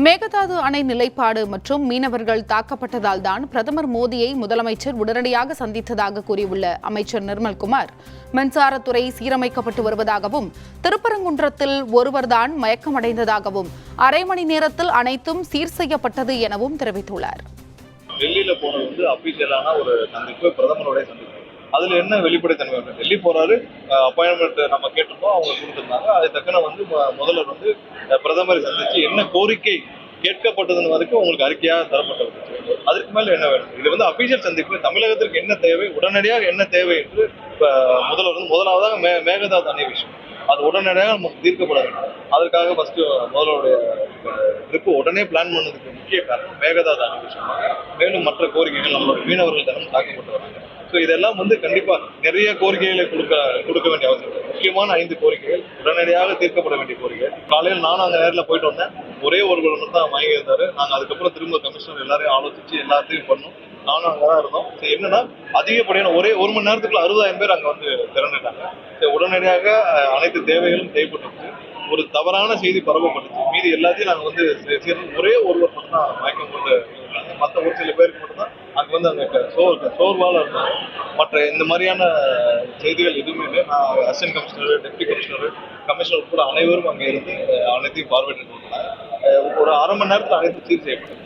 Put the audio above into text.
மேகதாது அணை நிலைப்பாடு மற்றும் மீனவர்கள் தாக்கப்பட்டதால் தான் பிரதமர் மோடியை முதலமைச்சர் உடனடியாக சந்தித்ததாக கூறியுள்ள அமைச்சர் நிர்மல்குமார், மின்சாரத்துறை சீரமைக்கப்பட்டு வருவதாகவும் திருப்பரங்குன்றத்தில் ஒருவர்தான் மயக்கமடைந்ததாகவும் அரை மணி நேரத்தில் அனைத்தும் சீர் செய்யப்பட்டது எனவும் தெரிவித்துள்ளார். டெல்லியில போனது அபிஷியலான ஒரு சந்திப்பு, பிரதமருடைய சந்திப்பு. அதுல என்ன வெளிப்படைத்தன்மை? டெல்லி போறாரு, அப்பாயின்மெண்ட் நம்ம கேட்டிருந்தோம், அவங்க கொடுத்திருந்தாங்க. அது தக்கன முதல்வர் பிரதமரை சந்திச்சு என்ன கோரிக்கை கேட்கப்பட்டதுன்னு வரைக்கும் உங்களுக்கு அறிக்கையாக தரப்பட்டது. அதுக்கு மேல என்ன வேணும்? இது அபிஷியல் சந்திப்பு. தமிழகத்திற்கு என்ன தேவை, உடனடியாக என்ன தேவை என்று முதல்வர் முதலாவதாக மேகதாது அணை விஷயம் அது உடனடியாக நமக்கு தீர்க்கப்பட வேண்டும். அதற்காக ஃபர்ஸ்ட் முதல்வருடைய ட்ரிப்பு உடனே பிளான் பண்ணதுக்கு முக்கிய காரணம் மேகதாது அணை விஷயம். மேலும் மற்ற கோரிக்கைகள் நம்மளுடைய மீனவர்கள் தினம் தாக்கப்பட்டு வராங்க. ஸோ இதெல்லாம் கண்டிப்பா நிறைய கோரிக்கைகளை கொடுக்க வேண்டிய அவசியம். முக்கியமான 5 கோரிக்கைகள் உடனடியாக தீர்க்கப்பட வேண்டிய கோரிக்கைகள். காலையில் நானும் அங்கே நேரில் போயிட்டு வந்தேன். ஒரே ஒருவர் மட்டும் தான் வாங்கி இருந்தாரு. நாங்கள் அதுக்கப்புறம் திரும்ப கமிஷனர் எல்லாரையும் ஆலோசிச்சு எல்லாத்தையும் பண்ணோம். நானும் அங்கதான் இருந்தோம். என்னன்னா அதிகப்படியான ஒரே 1 மணி நேரத்துக்குள்ள 60,000 பேர் அங்க திரண்டுட்டாங்க. உடனடியாக அனைத்து தேவைகளும் செய்யப்பட்டுச்சு. ஒரு தவறான செய்தி பரவப்பட்டுச்சு. மீதி எல்லாத்தையும் நாங்க ஒரே ஒருவர் மட்டும் தான் மயக்கம் கொண்டு இருந்தாங்க. மற்ற ஒரு சில பேருக்கு மட்டும்தான் அங்க அங்க சோர்வால இருந்தாங்க. மற்ற இந்த மாதிரியான செய்திகள் எதுவுமே இல்லை. நான் அசிஸ்டன்ட் கமிஷனர், டெப்டி கமிஷனர் கூட அனைவரும் அங்கே இருந்து அனைத்தையும் பார்வையிட்டு ஒரு அரை மணி நேரத்தில் அனைத்து சீர் செய்யப்பட்டது.